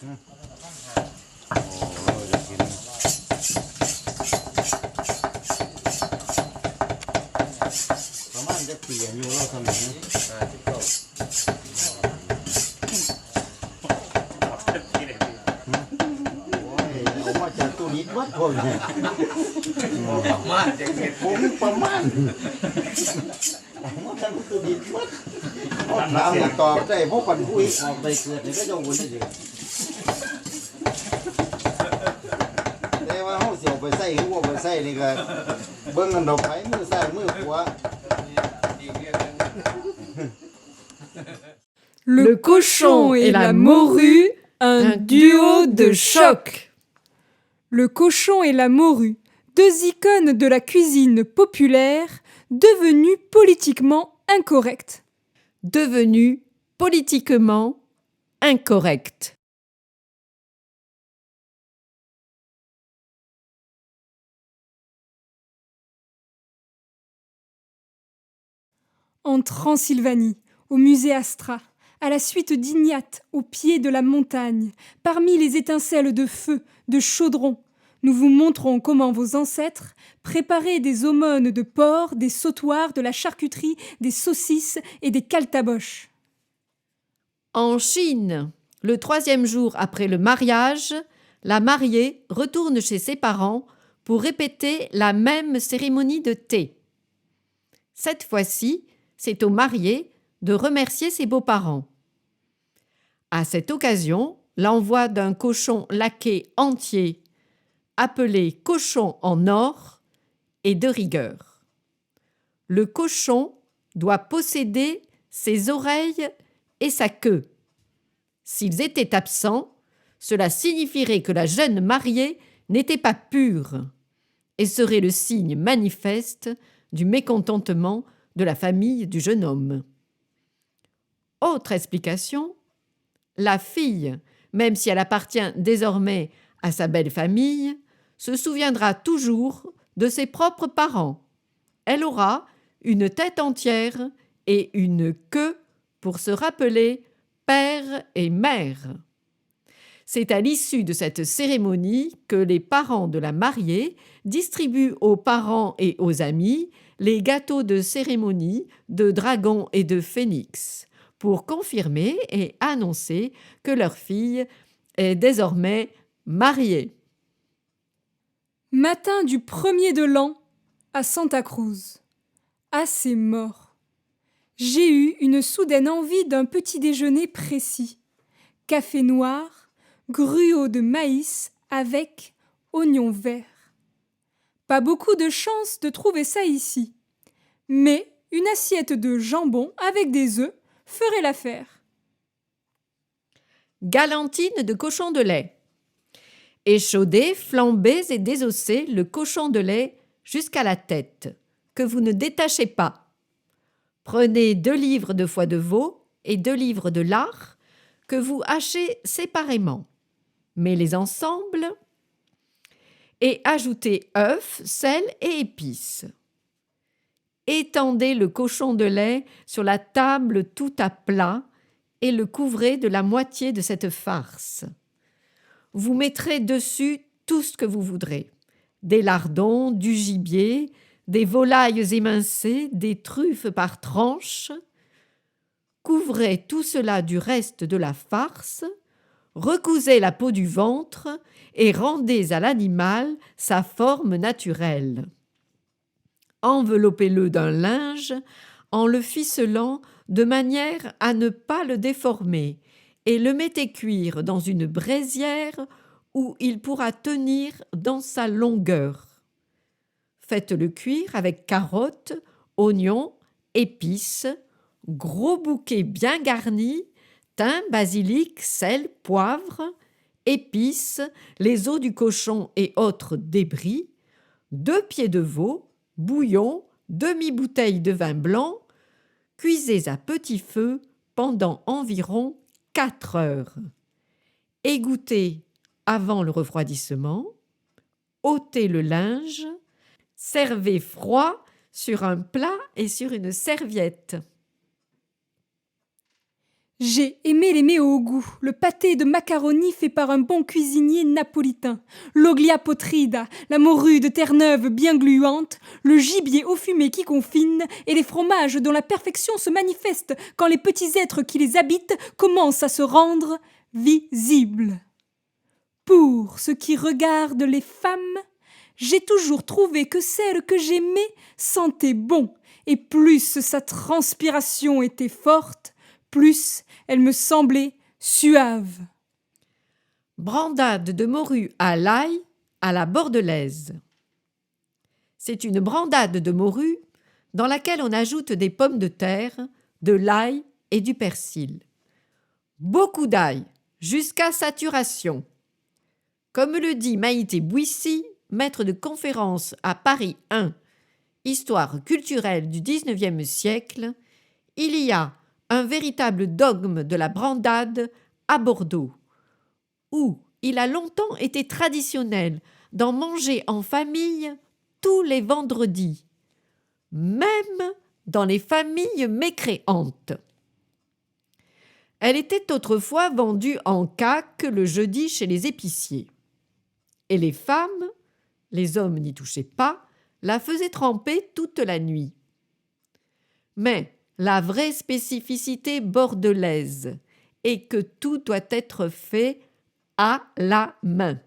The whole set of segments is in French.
โอ้เราจะกินประมาณจะเปลี่ยนอยู่เราทำอย่างนี้โอ้ยเอามาจากตู้นี้วัดพวกนี้ประมาณจะเก็บผมประมาณเอามาจากตู้นี้วัดถามกันตอบได้พวกคนผู้อีกออกไปเกิดนี่ก็จะวุ่นได้ยังแต่ว่าเขาเสียวไปใส่หัวไปใส่นี่ก็เบิ่งกันดอกไผ่มือซ้ายมือขวา Le cochon et la morue, un duo de choc. Le cochon et la morue, deux icônes de la cuisine populaire, devenues politiquement incorrectes. Devenu politiquement incorrect. En Transylvanie, au musée Astra, à la suite d'Ignat, au pied de la montagne, parmi les étincelles de feu, de chaudrons, nous vous montrons comment vos ancêtres préparaient des aumônes de porc, des sautoirs, de la charcuterie, des saucisses et des caltaboches. En Chine, le 3e jour après le mariage, la mariée retourne chez ses parents pour répéter la même cérémonie de thé. Cette fois-ci, c'est au marié de remercier ses beaux-parents. À cette occasion, l'envoi d'un cochon laqué entier, appelé cochon en or, est de rigueur. Le cochon doit posséder ses oreilles et sa queue. S'ils étaient absents, cela signifierait que la jeune mariée n'était pas pure et serait le signe manifeste du mécontentement de la famille du jeune homme. Autre explication, la fille, même si elle appartient désormais à sa belle famille, se souviendra toujours de ses propres parents. Elle aura une tête entière et une queue pour se rappeler père et mère. C'est à l'issue de cette cérémonie que les parents de la mariée distribuent aux parents et aux amis les gâteaux de cérémonie de dragon et de phénix pour confirmer et annoncer que leur fille est désormais mariée. Matin du 1er de l'an à Santa Cruz. Assez mort. J'ai eu une soudaine envie d'un petit déjeuner précis. Café noir, gruau de maïs avec oignons verts. Pas beaucoup de chance de trouver ça ici. Mais une assiette de jambon avec des œufs ferait l'affaire. Galantine de cochon de lait. Échaudez, flambez et désossez le cochon de lait jusqu'à la tête, que vous ne détachez pas. Prenez 2 livres de foie de veau et 2 livres de lard que vous hachez séparément. Mets-les ensemble et ajoutez œufs, sel et épices. Étendez le cochon de lait sur la table tout à plat et le couvrez de la moitié de cette farce. Vous mettrez dessus tout ce que vous voudrez. Des lardons, du gibier, des volailles émincées, des truffes par tranches. Couvrez tout cela du reste de la farce, recousez la peau du ventre et rendez à l'animal sa forme naturelle. Enveloppez-le d'un linge en le ficelant de manière à ne pas le déformer et le mettez cuire dans une braisière où il pourra tenir dans sa longueur. Faites-le cuire avec carottes, oignons, épices, gros bouquet bien garni, thym, basilic, sel, poivre, épices, les os du cochon et autres débris, 2 pieds de veau, bouillon, demi-bouteille de vin blanc, cuisez à petit feu pendant environ 4 heures. Égouttez avant le refroidissement, ôtez le linge, servez froid sur un plat et sur une serviette. J'ai aimé les mets au goût, le pâté de macaroni fait par un bon cuisinier napolitain, l'oglia potrida, la morue de Terre-Neuve bien gluante, le gibier au fumé qui confine et les fromages dont la perfection se manifeste quand les petits êtres qui les habitent commencent à se rendre visibles. Pour ce qui regarde les femmes, j'ai toujours trouvé que celle que j'aimais sentait bon, et plus sa transpiration était forte, plus elle me semblait suave. Brandade de morue à l'ail à la bordelaise. C'est une brandade de morue dans laquelle on ajoute des pommes de terre, de l'ail et du persil. Beaucoup d'ail, jusqu'à saturation. Comme le dit Maïté Bouissy, maître de conférence à Paris 1, Histoire culturelle du XIXe siècle, il y a un véritable dogme de la brandade à Bordeaux, où il a longtemps été traditionnel d'en manger en famille tous les vendredis, même dans les familles mécréantes. Elle était autrefois vendue en caque le jeudi chez les épiciers. Et les femmes, les hommes n'y touchaient pas, la faisaient tremper toute la nuit. Mais la vraie spécificité bordelaise est que tout doit être fait à la main.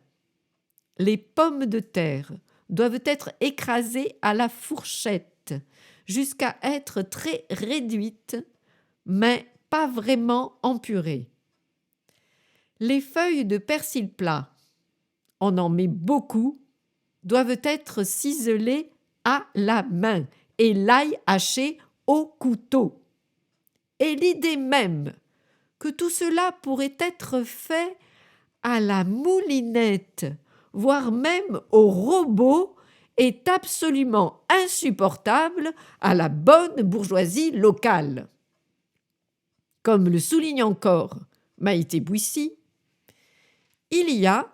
Les pommes de terre doivent être écrasées à la fourchette jusqu'à être très réduites, mais pas vraiment en purée. Les feuilles de persil plat, on en met beaucoup, doivent être ciselées à la main et l'ail haché au couteau. Et l'idée même que tout cela pourrait être fait à la moulinette, voire même au robot, est absolument insupportable à la bonne bourgeoisie locale. Comme le souligne encore Maïté Bouissy, il y a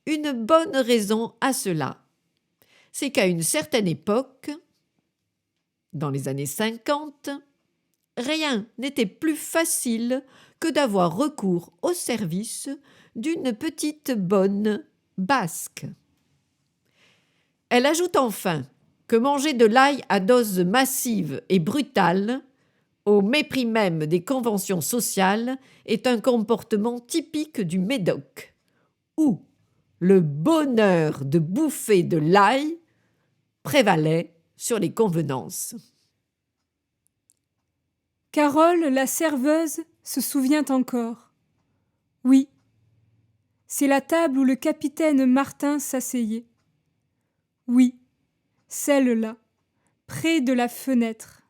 une bonne raison à cela. C'est qu'à une certaine époque, dans les années 50, rien n'était plus facile que d'avoir recours au service d'une petite bonne basque. Elle ajoute enfin que manger de l'ail à dose massive et brutale, au mépris même des conventions sociales, est un comportement typique du Médoc, où le bonheur de bouffer de l'ail prévalait sur les convenances. Carole, la serveuse, se souvient encore. Oui, c'est la table où le capitaine Martin s'asseyait. Oui, celle-là, près de la fenêtre.